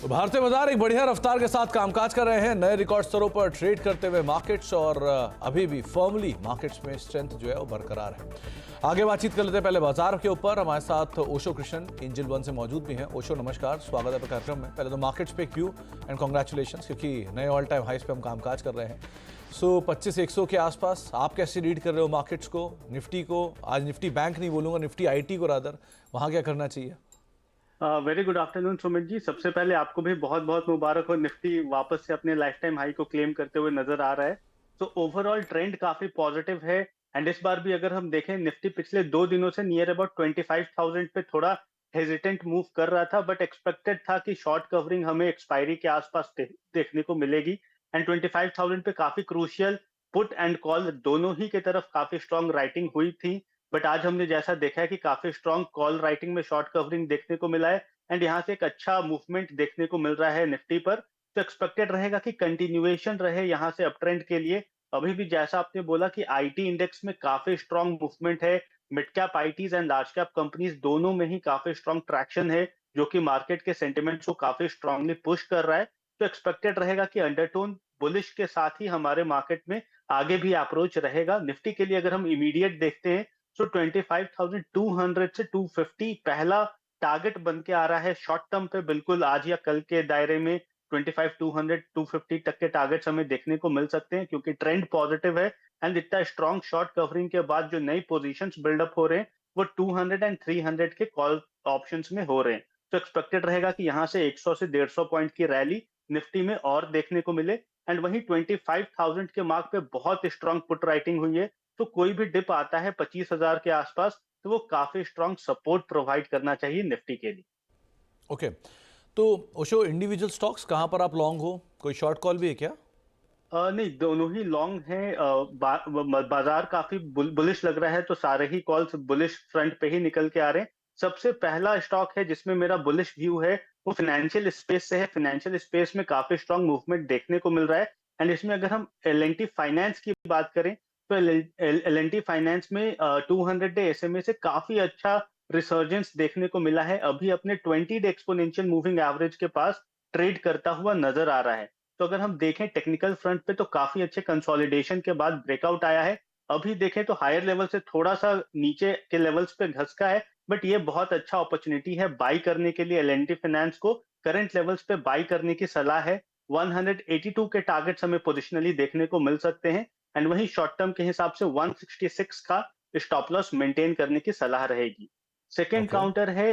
तो भारतीय बाजार एक बढ़िया रफ्तार के साथ कामकाज कर रहे हैं, नए रिकॉर्ड स्तरों पर ट्रेड करते हुए मार्केट्स और अभी भी फर्मली मार्केट्स में स्ट्रेंथ जो है वो बरकरार है। आगे बातचीत कर लेते हैं पहले बाजार के ऊपर। हमारे साथ ओशो कृष्ण एंजल वन से मौजूद भी हैं। ओशो नमस्कार, स्वागत है कार्यक्रम में। पहले तो मार्केट्स पे क्यू एंड कॉन्ग्रेचुलेशन, क्योंकि नए ऑल टाइम हाइस पे हम कामकाज कर रहे हैं। 25,100 के आसपास आप कैसे रीड कर रहे हो मार्केट्स को, निफ्टी को? आज निफ्टी बैंक नहीं बोलूंगा, निफ्टी आईटी को रादर, वहां क्या करना चाहिए? Very good afternoon Sumit ji. सबसे पहले आपको भी बहुत बहुत मुबारक हो, निफ्टी वापस से अपने लाइफ टाइम हाई को क्लेम करते हुए नजर आ रहा है। तो ओवरऑल ट्रेंड काफी पॉजिटिव है। एंड इस बार भी अगर हम देखें, निफ्टी पिछले 2 दिनों से नियर अबाउट 25,000 पे थोड़ा हेजिटेंट मूव कर रहा था, बट एक्सपेक्टेड था कि शॉर्ट कवरिंग हमें एक्सपायरी के आसपास देखने को मिलेगी। एंड 25,000 पे काफी क्रूशियल पुट एंड कॉल दोनों ही की तरफ काफी स्ट्रॉन्ग राइटिंग हुई थी। बट आज हमने जैसा देखा है कि काफी स्ट्रॉन्ग कॉल राइटिंग में शॉर्ट कवरिंग देखने को मिला है। एंड यहाँ से एक अच्छा मूवमेंट देखने को मिल रहा है निफ्टी पर। तो एक्सपेक्टेड रहेगा कि कंटिन्यूएशन रहे यहाँ से अप ट्रेंड के लिए। अभी भी जैसा आपने बोला कि आईटी इंडेक्स में काफी स्ट्रॉन्ग मूवमेंट है। Mid cap ITs and large cap companies दोनों में ही काफी स्ट्रॉन्ग ट्रैक्शन है, जो कि मार्केट के सेंटिमेंट्स को काफी स्ट्रांगली पुश कर रहा है। तो एक्सपेक्टेड रहेगा कि अंडरटोन बुलिश के साथ ही हमारे मार्केट में आगे भी अप्रोच रहेगा। निफ्टी के लिए अगर हम इमीडिएट देखते हैं, तो 25,200 से 250 पहला टारगेट बन के आ रहा है शॉर्ट टर्म पे। बिल्कुल आज या कल के दायरे में 25,200 250 तक के टारगेट्स हमें देखने को मिल सकते हैं, क्योंकि ट्रेंड पॉजिटिव है। एंड इतना स्ट्रॉन्ग शॉर्ट कवरिंग के बाद जो नई पोजीशंस बिल्डअप हो रहे हैं, वो 200 एंड 300 के कॉल ऑप्शंस में हो रहे हैं। तो एक्सपेक्टेड रहेगा कि यहाँ से 100 से 150 पॉइंट की रैली निफ्टी में और देखने को मिले। एंड वहीं 25,000 के मार्क पे बहुत स्ट्रॉन्ग पुट राइटिंग हुई है। तो कोई भी डिप आता है 25,000 के आसपास, तो वो काफी स्ट्रॉन्ग सपोर्ट प्रोवाइड करना चाहिए निफ्टी के लिए। ओके, तो ओशो इंडिविजुअल स्टॉक्स कहां पर आप लॉन्ग हो? कोई शॉर्ट कॉल भी है क्या? नहीं, दोनों ही लॉन्ग हैं। बाजार काफी बुलिश लग रहा है, तो सारे ही कॉल्स बुलिश फ्रंट पे ही निकल के आ रहे हैं। सबसे पहला स्टॉक है जिसमें मेरा बुलिश व्यू है, वो फाइनेंशियल स्पेस से है। फाइनेंशियल स्पेस में काफी स्ट्रॉन्ग मूवमेंट देखने को मिल रहा है। एंड इसमें अगर हम एल एन टी फाइनेंस की बात करें, तो एल एन टी फाइनेंस में 200 डे एसएमए से काफी अच्छा रिसर्जेंस देखने को मिला है। अभी अपने 20 डे एक्सपोनेंशियल मूविंग एवरेज के पास ट्रेड करता हुआ नजर आ रहा है। तो अगर हम देखें टेक्निकल फ्रंट पे, तो काफी अच्छे कंसोलिडेशन के बाद ब्रेकआउट आया है। अभी देखें तो हायर लेवल से थोड़ा सा नीचे के लेवल्स पे घसका है, बट ये बहुत अच्छा अपॉर्चुनिटी है बाई करने के लिए। एल&टी फाइनेंस को करंट लेवल्स पे बाई करने की सलाह है। 182 के टारगेट्स हमें पोजिशनली देखने को मिल सकते हैं। एंड वहीं शॉर्ट टर्म के हिसाब से 166 का स्टॉप लॉस मेंटेन करने की सलाह रहेगी। Second okay. काउंटर है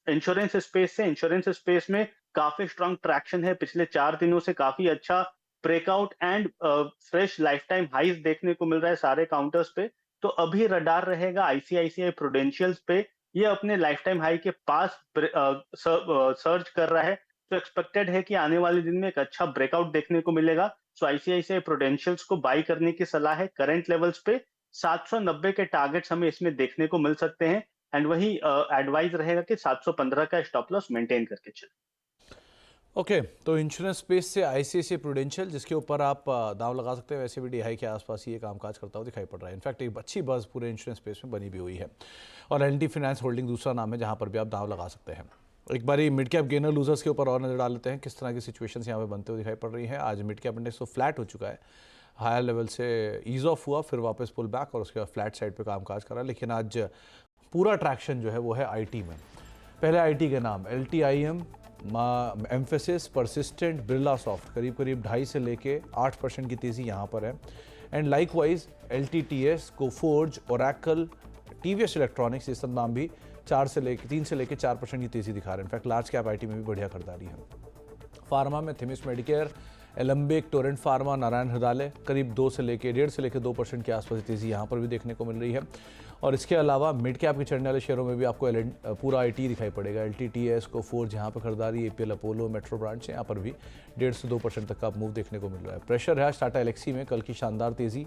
इंश्योरेंस स्पेस से। इंश्योरेंस स्पेस में काफी स्ट्रॉन्ग ट्रैक्शन है। पिछले 4 दिनों से काफी अच्छा breakout and fresh life time highs देखने को मिल रहा है सारे काउंटर्स पे। तो अभी रडार रहेगा आईसीआईसीआई प्रूडेंशियल्स पे। ये अपने लाइफ टाइम हाई के पास सर्च कर रहा है। तो एक्सपेक्टेड है कि आने वाले दिन में एक अच्छा ब्रेकआउट देखने को मिलेगा। सो आईसीआईसीआई प्रूडेंशियल्स को बाई करने की सलाह है। करंट लेवल्स पे 790 के टारगेट्स हमें इसमें देखने को मिल सकते हैं। एंड वही एडवाइस रहेगा कि 715 का स्टॉप लॉस मेंटेन करके चले। ओके, तो इंश्योरेंस स्पेस से आईसीआईसीआई प्रूडेंशियल, जिसके ऊपर आप दांव लगा सकते हैं, वैसे भी डीआई के आसपास ही ये कामकाज करता हुआ दिखाई पड़ रहा है। इनफैक्ट एक अच्छी बज़ पूरे इंश्योरेंस स्पेस में बनी भी हुई है। और एल&टी फाइनेंस होल्डिंग दूसरा नाम है जहां पर भी आप दांव लगा सकते हैं। एक बारी मिड कैप गेनर लूजर्स के ऊपर और नजर डाल लेते हैं, किस तरह की सिचुएशंस यहाँ पे बनते हुए दिखाई पड़ रही हैं। आज मिड कैप इंडेक्स तो फ्लैट हो चुका है, हायर लेवल से ईज ऑफ हुआ, फिर वापस पुल बैक और उसके बाद फ्लैट साइड पे कामकाज करा। लेकिन आज पूरा ट्रैक्शन जो है वो है आईटी में। पहले आईटी के नाम LTIM, emphasis, persistent, Birla soft, करीब करीब 2.5 से लेके 8% की तेज़ी यहाँ पर है। And likewise LTTS, Coforge, Oracle, TVS electronics, ये सब नाम भी 3 से लेके 4% की तेज़ी दिखा रहे हैं। इनफैक्ट लार्ज कैप आईटी में भी बढ़िया खरीदारी है। फार्मा में Themis Medicare, Alembic, Torrent pharma, Narayana Hrudayalaya करीब 1.5 से लेकर 2% के आसपास तेज़ी यहाँ पर भी देखने को मिल रही है। और इसके अलावा मिड कैप के चढ़ने वाले शेयरों में भी आपको पूरा आईटी दिखाई पड़ेगा। LTTS, कोफोर्ज यहाँ पर खरीदारी, एपीएल अपोलो, मेट्रो ब्रांच यहाँ पर भी 1.5 से 2% तक का मूव देखने को मिल रहा है। प्रेशर है आज टाटा एलेक्सी में, कल की शानदार तेज़ी,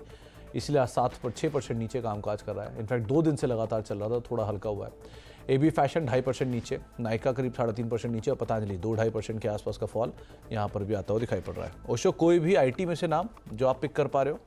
इसलिए आज 6% नीचे कामकाज कर रहा है। इनफैक्ट 2 दिन से लगातार चल रहा था, थोड़ा हल्का हुआ है। एबी फैशन 2.5% नीचे, नायका करीब 3.5% नीचे और पतंजलि 2-2.5% के आसपास का फॉल यहाँ पर भी आता हुआ दिखाई पड़ रहा है। ओशो, कोई भी आईटी में से नाम जो आप पिक कर पा रहे हो?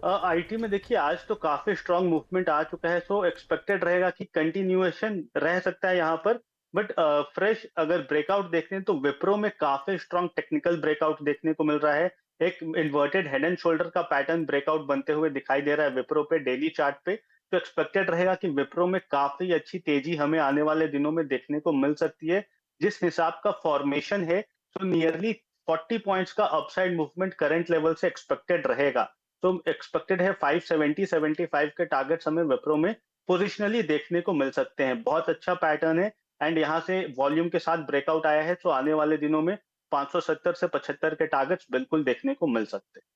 आईटी में देखिए आज तो काफी स्ट्रॉन्ग मूवमेंट आ चुका है। सो एक्सपेक्टेड रहेगा कि कंटिन्यूएशन रह सकता है यहाँ पर। बट फ्रेश अगर ब्रेकआउट देखते हैं तो विप्रो में काफी स्ट्रॉन्ग टेक्निकल ब्रेकआउट देखने को मिल रहा है। एक इन्वर्टेड हेड एंड शोल्डर का पैटर्न ब्रेकआउट बनते हुए दिखाई दे रहा है विप्रो पे डेली चार्ट पे। तो एक्सपेक्टेड रहेगा कि विप्रो में काफी अच्छी तेजी हमें आने वाले दिनों में देखने को मिल सकती है। जिस हिसाब का फॉर्मेशन है, तो नियरली 40 पॉइंट्स का अपसाइड मूवमेंट करंट लेवल से एक्सपेक्टेड रहेगा। तो एक्सपेक्टेड है 570 75 के टारगेट्स हमें विप्रो में पोजिशनली देखने को मिल सकते हैं। बहुत अच्छा पैटर्न है एंड यहाँ से वॉल्यूम के साथ ब्रेकआउट आया है, तो आने वाले दिनों में 570 से 75 के टारगेट्स बिल्कुल देखने को मिल सकते हैं।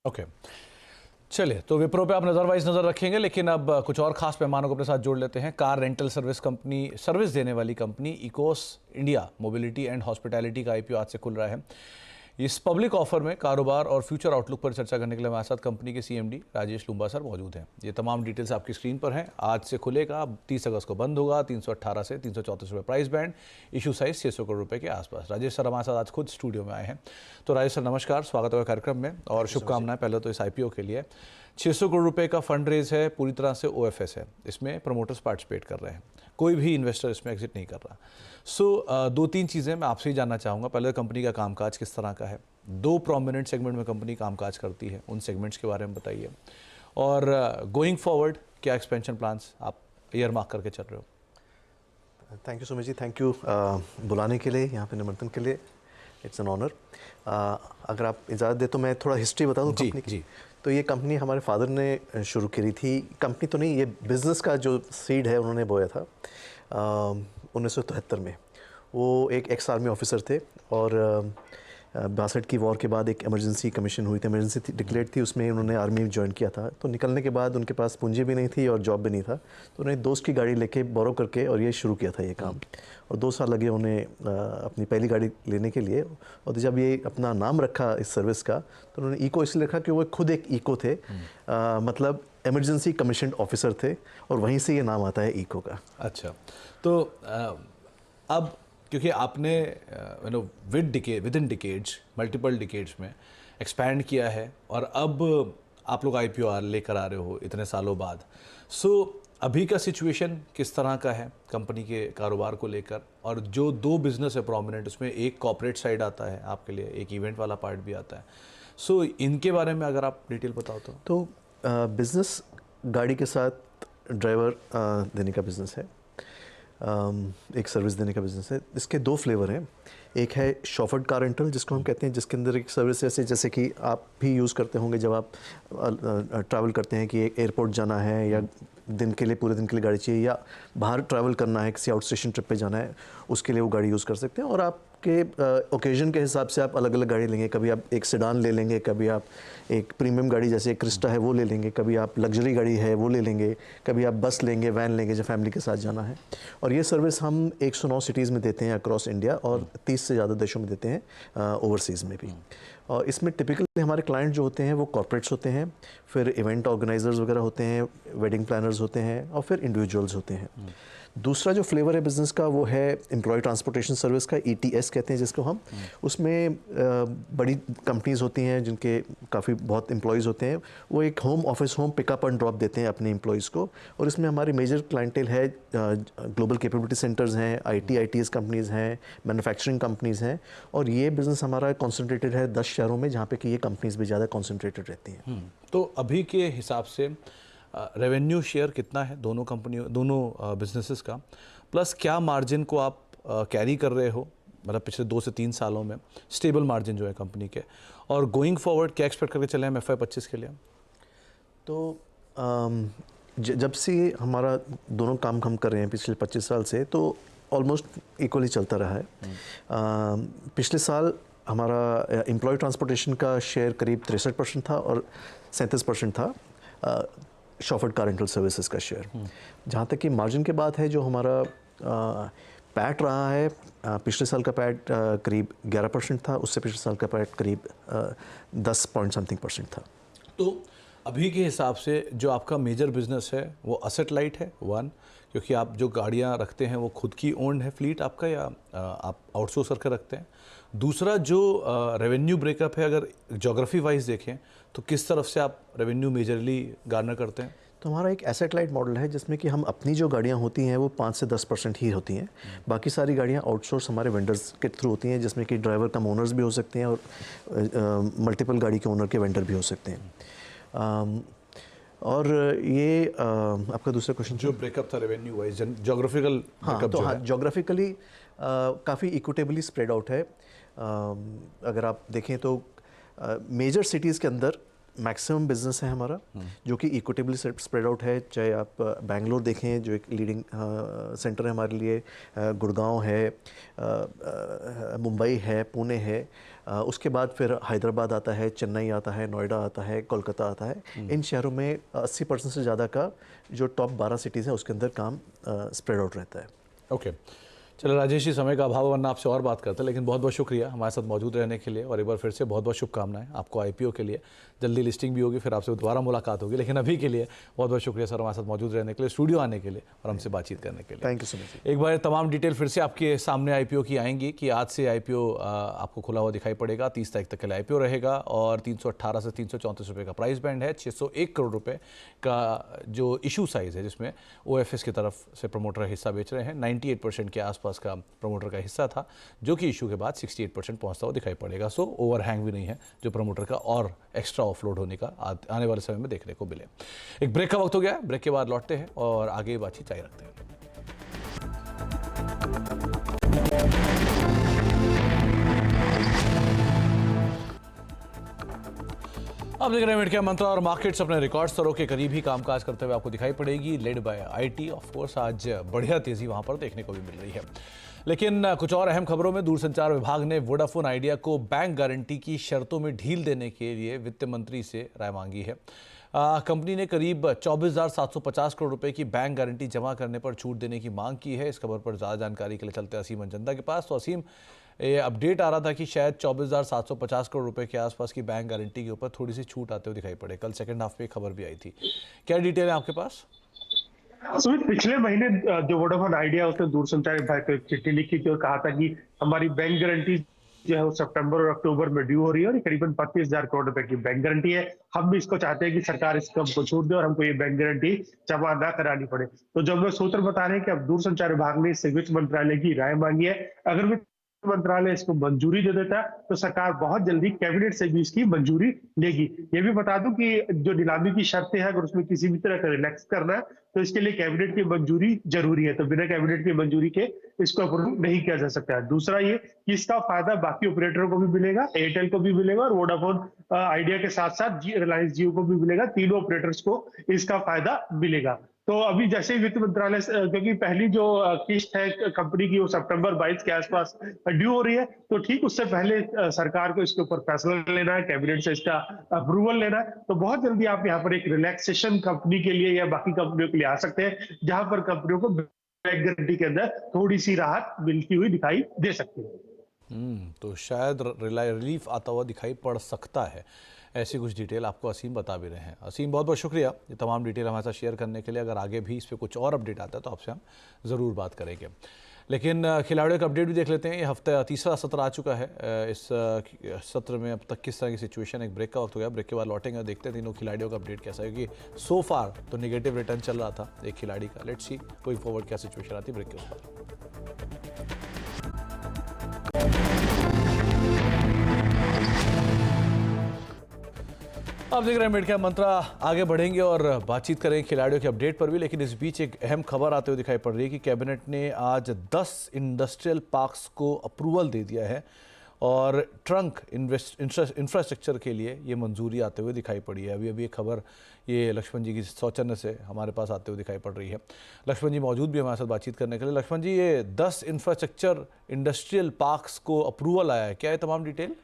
ओके, चलिए, तो विप्रो पे आप नज़र रखेंगे, लेकिन अब कुछ और खास पैमानों को अपने साथ जोड़ लेते हैं। कार रेंटल सर्विस देने वाली company Eeco India mobility and hospitality का आईपीओ आज से खुल रहा है। इस पब्लिक ऑफर में कारोबार और फ्यूचर आउटलुक पर चर्चा करने के लिए हमारे साथ कंपनी के सीएमडी राजेश लुम्बा सर मौजूद हैं। ये तमाम डिटेल्स आपकी स्क्रीन पर हैं। आज से खुलेगा, 30 अगस्त को बंद होगा। 318 से 334 रुपये price band, issue size 600 crore रुपए के आसपास। राजेश सर हमारे साथ आज खुद स्टूडियो में आए हैं। तो राजेश सर नमस्कार, स्वागत है कार्यक्रम में और शुभकामनाएं पहले तो इस आईपीओ के लिए। 600 करोड़ रुपए का फंड रेज है, पूरी तरह से ओएफएस है, इसमें प्रमोटर्स पार्टिसिपेट कर रहे हैं, कोई भी इन्वेस्टर इसमें एग्जिट नहीं कर रहा। दो तीन चीज़ें मैं आपसे ही जानना चाहूँगा। पहले कंपनी का कामकाज किस तरह का है, दो प्रोमिनेंट सेगमेंट में कंपनी कामकाज करती है, उन सेगमेंट्स के बारे में बताइए, और गोइंग फॉरवर्ड क्या एक्सपेंशन प्लान्स आप ईयर मार्क करके चल रहे हो। Thank you Sumit ji, thank you बुलाने के लिए, यहाँ पे निमंत्रण के लिए। It's an honour. अगर आप इजाज़त दे तो मैं थोड़ा हिस्ट्री बता दूँ कंपनी की। तो ये कंपनी हमारे फादर ने शुरू करी थी। कंपनी तो नहीं, ये बिज़नेस का जो सीड है उन्होंने बोया था 1973 में। वो एक एक्स आर्मी ऑफिसर थे और 62 की वॉर के बाद एक इमरजेंसी कमीशन हुई थी, इमरजेंसी डिक्लेयर्ड थी, उसमें उन्होंने आर्मी में ज्वाइन किया था। तो निकलने के बाद उनके पास पूंजी भी नहीं थी और जॉब भी नहीं था, तो उन्हें दोस्त की गाड़ी लेके बोरो करके और ये शुरू किया था ये काम। और 2 साल लगे उन्हें अपनी पहली गाड़ी लेने के लिए। और जब ये अपना नाम रखा इस सर्विस का, तो उन्होंने इको इसलिए रखा कि वो खुद एक इको थे, मतलब इमरजेंसी कमीशन ऑफिसर थे, और वहीं से ये नाम आता है इको का। अच्छा, तो अब क्योंकि आपने with in decades, multiple decades में एक्सपैंड किया है और अब आप लोग आईपीओ लेकर आ रहे हो इतने सालों बाद। अभी का सिचुएशन किस तरह का है कंपनी के कारोबार को लेकर, और जो दो बिजनेस है प्रोमिनेंट, उसमें एक कॉर्पोरेट साइड आता है आपके लिए, एक इवेंट वाला पार्ट भी आता है। इनके बारे में अगर आप डिटेल बताओ तो बिज़नेस गाड़ी के साथ ड्राइवर देने का बिज़नेस है, एक सर्विस देने का बिज़नेस है। इसके 2 फ्लेवर हैं। एक है शॉफर्ड कार रेंटल, जिसको हम कहते हैं, जिसके अंदर एक सर्विस जैसे कि आप भी यूज़ करते होंगे जब आप ट्रैवल करते हैं कि एयरपोर्ट जाना है या दिन के लिए, पूरे दिन के लिए गाड़ी चाहिए, या बाहर ट्रैवल करना है, किसी आउट स्टेशन ट्रिप पे जाना है, उसके लिए वो गाड़ी यूज़ कर सकते हैं। और आपके ओकेजन के हिसाब से आप अलग अलग गाड़ी लेंगे। कभी आप एक सेडान ले लेंगे, कभी आप एक प्रीमियम गाड़ी जैसे क्रिस्टा है वो ले लेंगे, कभी आप लग्जरी गाड़ी है वो ले लेंगे, कभी आप बस लेंगे, वैन लेंगे जब फैमिली के साथ जाना है। और ये सर्विस हम 109 सिटीज़ में देते हैं अक्रॉस इंडिया, और 30 से ज़्यादा देशों में देते हैं, ओवरसीज़ में भी। और इसमें टिपिकली हमारे क्लाइंट जो होते हैं वो कॉर्पोरेट्स होते हैं, फिर इवेंट ऑर्गेनाइजर्स वगैरह होते हैं, वेडिंग प्लानर्स होते हैं, और फिर इंडिविजुअल्स होते हैं। दूसरा जो फ्लेवर है बिज़नेस का वो है एम्प्लॉय ट्रांसपोर्टेशन सर्विस का, ETS कहते हैं जिसको हम। उसमें बड़ी कंपनीज़ होती हैं जिनके बहुत एम्प्लॉयज़ होते हैं, वो एक home office, home pickup and drop देते हैं अपने एम्प्लॉयज़ को। और इसमें हमारी मेजर क्लाइंटेल है, ग्लोबल कैपेबिलिटी सेंटर्स हैं, ITS कंपनीज़ हैं, मैन्युफैक्चरिंग कंपनीज़ हैं। और ये बिज़नेस हमारा कॉन्सेंट्रेटेड है 10 शहरों में, जहाँ पे कि ये कंपनीज़ भी ज़्यादा कॉन्सेंट्रेटेड रहती हैं। तो अभी के हिसाब से रेवेन्यू शेयर कितना है दोनों बिजनेसेस का, प्लस क्या मार्जिन को आप कैरी कर रहे हो, मतलब पिछले 2 से 3 सालों में स्टेबल मार्जिन जो है कंपनी के, और गोइंग फॉरवर्ड क्या एक्सपेक्ट करके चले हम FY25 के लिए? तो जब से हमारा दोनों काम हम कर रहे हैं पिछले 25 साल से, तो ऑलमोस्ट इक्वली चलता रहा है। पिछले साल हमारा एम्प्लॉय ट्रांसपोर्टेशन का शेयर करीब 63% था और 37% था शॉफर्ड कार रेंटल सर्विसेज का शेयर। जहाँ तक कि मार्जिन के बात है, जो हमारा पैट रहा है, पिछले साल का पैट करीब 11% था, उससे पिछले साल का पैट करीब 10 पॉइंट समथिंग % था। तो अभी के हिसाब से जो आपका मेजर बिजनेस है वो असेट लाइट है, 1, क्योंकि आप जो गाड़ियाँ रखते हैं वो खुद की ओन्ड है फ्लीट आपका, या आप आउटसोर्स करके रखते हैं? दूसरा जो रेवेन्यू ब्रेकअप है, अगर ज्योग्राफी वाइज देखें तो किस तरफ से आप रेवेन्यू मेजरली गार्नर करते हैं? तो तो हमारा एक एसेट लाइट मॉडल है जिसमें कि हम अपनी जो गाड़ियाँ होती हैं वो 5 से 10% ही होती हैं, बाकी सारी गाड़ियाँ आउटसोर्स हमारे वेंडर्स के थ्रू होती हैं, जिसमें कि ड्राइवर कम ओनर्स भी हो सकते हैं और मल्टीपल गाड़ी के ओनर के वेंडर भी हो सकते हैं। और ये आपका दूसरा क्वेश्चन जो ब्रेकअप था रेवेन्यू वाइज जोग्राफिकल हाँ, तो हाँ जोग्राफिकली काफ़ी इक्विटेबली स्प्रेड आउट है। अगर आप देखें तो मेजर सिटीज़ के अंदर मैक्सिमम बिजनेस है हमारा जो कि इक्विटेबली स्प्रेड आउट है, चाहे आप बेंगलोर देखें जो एक लीडिंग सेंटर है हमारे लिए, गुड़गांव है, मुंबई है, पुणे है, उसके बाद फिर हैदराबाद आता है, चेन्नई आता है, नोएडा आता है, कोलकाता आता है। इन शहरों में 80% से ज़्यादा का जो टॉप 12 सिटीज़ हैं उसके अंदर काम स्प्रेड आउट रहता है। ओके चलो राजेश जी, समय का अभाव वरना आपसे और बात करते हैं, लेकिन बहुत बहुत शुक्रिया हमारे साथ मौजूद रहने के लिए और एक बार फिर से बहुत बहुत शुभकामनाएं आपको आईपीओ के लिए। जल्दी लिस्टिंग भी होगी, फिर आपसे दोबारा मुलाकात होगी, लेकिन अभी के लिए बहुत बहुत शुक्रिया सर हमारे साथ मौजूद रहने के लिए, स्टूडियो आने के लिए और हमसे बातचीत करने के लिए। Thank you so much. एक बार तमाम डिटेल फिर से आपके सामने आईपीओ की आएंगी कि आज से आईपीओ आपको खुला हुआ दिखाई पड़ेगा। 30 तारीख तक के लिए आईपीओ रहेगा और 318 से 334 रुपये का प्राइस बैंड है। 601 करोड़ रुपये का जो इशू साइज़ है जिसमें ओएफएस की तरफ से प्रमोटर हिस्सा बेच रहे हैं। 98% के आसपास का प्रमोटर का हिस्सा था जो कि इशू के बाद 68% पहुंचता हुआ दिखाई पड़ेगा। सो ओवरहैंग भी नहीं है जो प्रमोटर का और एक्स्ट्रा ऑफलोड होने का आने वाले समय में देखने को मिले। एक ब्रेक का वक्त हो गया, ब्रेक के बाद लौटते हैं और आगे बातचीत जारी रखते हैं। अब देख रहे हैं मिड कैप मंत्रा और मार्केट्स अपने रिकॉर्ड स्तरों के करीब ही कामकाज करते हुए आपको दिखाई पड़ेगी, led by IT. Of course आज बढ़िया तेजी वहां पर देखने को भी मिल रही है। लेकिन कुछ और अहम खबरों में, दूरसंचार विभाग ने वोडाफोन आइडिया को बैंक गारंटी की शर्तों में ढील देने के लिए वित्त मंत्री से राय मांगी है। कंपनी ने करीब 24,750 करोड़ रुपए की बैंक गारंटी जमा करने पर छूट देने की मांग की है। इस खबर पर ज़्यादा जानकारी के लिए चलते असीम अंजंदा के पास। तो असीम, ये अपडेट आ रहा था कि शायद 24,750 करोड़ रुपए के आसपास की बैंक गारंटी के ऊपर थोड़ी सी छूट आते हुए दिखाई पड़े। कल सेकंड हाफ में खबर भी आई थी, क्या डिटेल है आपके पास? सुमित, पिछले महीने जो वोडाफोन आइडिया उसने दूरसंचार विभाग को एक चिट्ठी लिखी थी और कहा था कि हमारी बैंक गारंटी जो है वो सितंबर और अक्टूबर में ड्यू हो रही है और ये करीबन 35,000 करोड़ रुपए की बैंक गारंटी है। हम भी इसको चाहते हैं कि सरकार इसको हमको छूट दे और हमको ये बैंक गारंटी जमा ना करानी पड़े। तो जब मैं सूत्र बता रहे हैं कि अब दूरसंचार विभाग ने इससे वित्त मंत्रालय की राय मांगी है। अगर वित्त मंत्रालय इसको मंजूरी दे देता है तो सरकार बहुत जल्दी कैबिनेट से भी इसकी मंजूरी लेगी। ये भी बता दूं कि जो नीलामी की शर्तें हैं अगर उसमें किसी भी तरह का रिलैक्स करना है तो इसके लिए कैबिनेट की मंजूरी जरूरी है, तो बिना कैबिनेट की मंजूरी के इसको अप्रूव नहीं किया जा सकता है। दूसरा ये कि इसका फायदा बाकी ऑपरेटरों को भी मिलेगा, एयरटेल को भी मिलेगा और वोडाफोन आइडिया के साथ साथ रिलायंस जियो को भी मिलेगा। तीनों ऑपरेटर्स को इसका फायदा मिलेगा। तो अभी जैसे ही वित्त मंत्रालय क्योंकि पहली जो किस्त है कंपनी की वो सितंबर 22 के आसपास ड्यू हो रही है, तो ठीक उससे पहले सरकार को इसके ऊपर फैसला लेना है, कैबिनेट से इसका अप्रूवल लेना है। तो बहुत जल्दी आप यहाँ पर एक रिलैक्सेशन कंपनी के लिए या बाकी कंपनियों के लिए आ सकते हैं जहां पर कंपनियों को बैंक गारंटी के अंदर थोड़ी सी राहत मिलती हुई दिखाई दे सकती है। तो शायद रिलीफ आता हुआ दिखाई पड़ सकता है। ऐसी कुछ डिटेल आपको असीम बता भी रहे हैं। असीम, बहुत बहुत शुक्रिया ये तमाम डिटेल हमारे साथ शेयर करने के लिए। अगर आगे भी इस पर कुछ और अपडेट आता है तो आपसे हम ज़रूर बात करेंगे। लेकिन खिलाड़ियों का अपडेट भी देख लेते हैं। ये हफ्ते तीसरा सत्र आ चुका है। इस सत्र में अब तक किस तरह की सिचुएशन है। एक ब्रेक का वक्त हो गया, ब्रेक के बाद लौटेंगे, देखते हैं तीनों खिलाड़ियों का अपडेट कैसा है, क्योंकि सो फार तो निगेटिव रिटर्न चल रहा था एक खिलाड़ी का। लेट्स सी गोइंग फॉरवर्ड क्या सिचुएशन आती है ब्रेक के ऊपर। आप देख रहे हैं मिड कैप मंत्रा, आगे बढ़ेंगे और बातचीत करेंगे खिलाड़ियों के अपडेट पर भी। लेकिन इस बीच एक अहम खबर आते हुए दिखाई पड़ रही है कि कैबिनेट ने आज 10 इंडस्ट्रियल पार्क्स को अप्रूवल दे दिया है और ट्रंक इंफ्रास्ट्रक्चर के लिए ये मंजूरी आते हुए दिखाई पड़ी है। अभी ये खबर ये लक्ष्मण जी की सौजन्य से हमारे पास आते हुए दिखाई पड़ रही है। लक्ष्मण जी मौजूद भी हमारे साथ बातचीत करने के लिए। लक्ष्मण जी, ये 10 इंफ्रास्ट्रक्चर इंडस्ट्रियल पार्क्स को अप्रूवल आया है, क्या है तमाम डिटेल?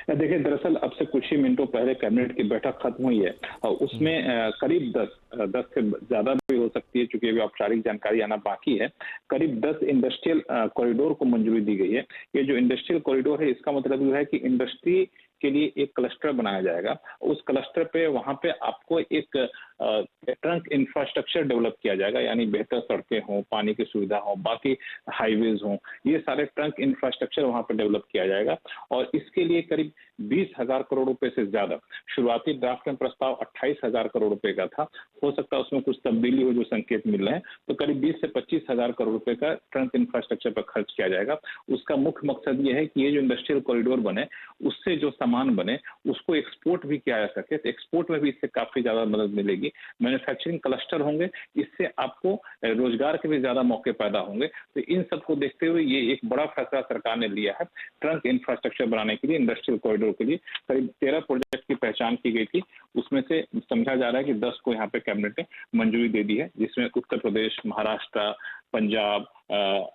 देखिए, दरअसल अब से कुछ ही मिनटों पहले कैबिनेट की बैठक खत्म हुई है और उसमें करीब 10 से ज्यादा भी हो सकती है क्योंकि अभी औपचारिक जानकारी आना बाकी है। करीब 10 इंडस्ट्रियल कॉरिडोर को मंजूरी दी गई है। ये जो इंडस्ट्रियल कॉरिडोर है इसका मतलब यह है कि इंडस्ट्री के लिए एक क्लस्टर बनाया जाएगा। उस क्लस्टर पे वहां पे आपको एक ट्रंक इंफ्रास्ट्रक्चर डेवलप किया जाएगा, यानी बेहतर सड़कें हों, पानी की सुविधा हो, बाकी हाईवेज हों, ये सारे ट्रंक इंफ्रास्ट्रक्चर वहां पे डेवलप किया जाएगा। और इसके लिए करीब 20,000 करोड़ रुपए से ज्यादा, शुरुआती ड्राफ्ट में प्रस्ताव 28,000 करोड़ रुपए का था, हो सकता है उसमें कुछ तब्दीली हो जो संकेत मिल रहे हैं, तो करीब 20 से 25,000 करोड़ रुपए का ट्रंक इंफ्रास्ट्रक्चर पर खर्च किया जाएगा। उसका मुख्य मकसद ये है कि ये जो इंडस्ट्रियल कॉरिडोर बने, उससे जो सामान बने उसको एक्सपोर्ट भी किया जा सके, तो एक्सपोर्ट में भी इससे काफी ज्यादा मदद मिलेगी। मैन्युफैक्चरिंग क्लस्टर होंगे, इससे आपको रोजगार के भी ज्यादा मौके पैदा होंगे। तो इन सबको देखते हुए ये एक बड़ा फैसला सरकार ने लिया है ट्रंक इंफ्रास्ट्रक्चर बनाने के लिए, इंडस्ट्रियल कॉरिडोर के लिए। करीब 13 प्रोजेक्ट की पहचान की गई थी, उसमें से समझा जा रहा है कि 10 को यहाँ पे कैबिनेट ने मंजूरी दे दी है, जिसमें उत्तर प्रदेश, महाराष्ट्र, पंजाब,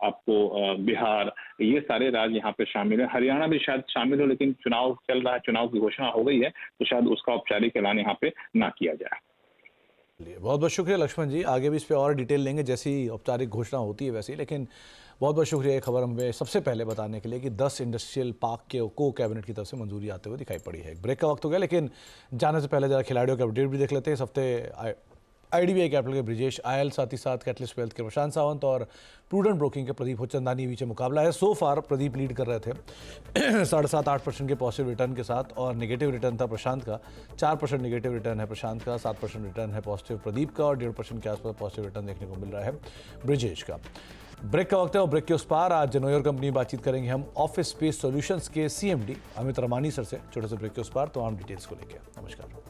आपको बिहार, ये सारे राज्य यहाँ पे शामिल है। हरियाणा भी शायद शामिल हो, लेकिन चुनाव चल रहा है, चुनाव की घोषणा हो गई है, तो शायद उसका औपचारिक ऐलान यहाँ पे ना किया जाए। बहुत बहुत शुक्रिया लक्ष्मण जी, आगे भी इस पर और डिटेल लेंगे जैसी औपचारिक घोषणा होती है वैसे ही, लेकिन बहुत बहुत शुक्रिया ये खबर हमें सबसे पहले बताने के लिए कि 10 इंडस्ट्रियल पार्क के को कैबिनेट की तरफ से मंजूरी आते हुए दिखाई पड़ी है। ब्रेक का वक्त हो गया, लेकिन जाने से पहले जरा खिलाड़ियों के अपडेट भी देख लेते हैं। इस हफ्ते IDBI कैपिटल के ब्रिजेश आयल, साथ ही साथ कैटलिस्ट वेल्थ के प्रशांत सावंत और प्रूडेंट ब्रोकिंग के प्रदीप चंदानी बीच मुकाबला है। सो फार प्रदीप लीड कर रहे थे 7.5-8% के पॉजिटिव रिटर्न के साथ, और नेगेटिव रिटर्न था प्रशांत का, 4% नेगेटिव रिटर्न है प्रशांत का, 7% रिटर्न है पॉजिटिव प्रदीप का, और 1.5% के आसपास पॉजिटिव रिटर्न देखने को मिल रहा है ब्रिजेश का। ब्रेक का वक्त है और ब्रेक के उस पार आज जनोयर कंपनी बातचीत करेंगे हम ऑफिस स्पेस सॉल्यूशंस के CMD अमित रमानी सर से। छोटे से ब्रेक के उस पार तमाम डिटेल्स को लेकर। नमस्कार।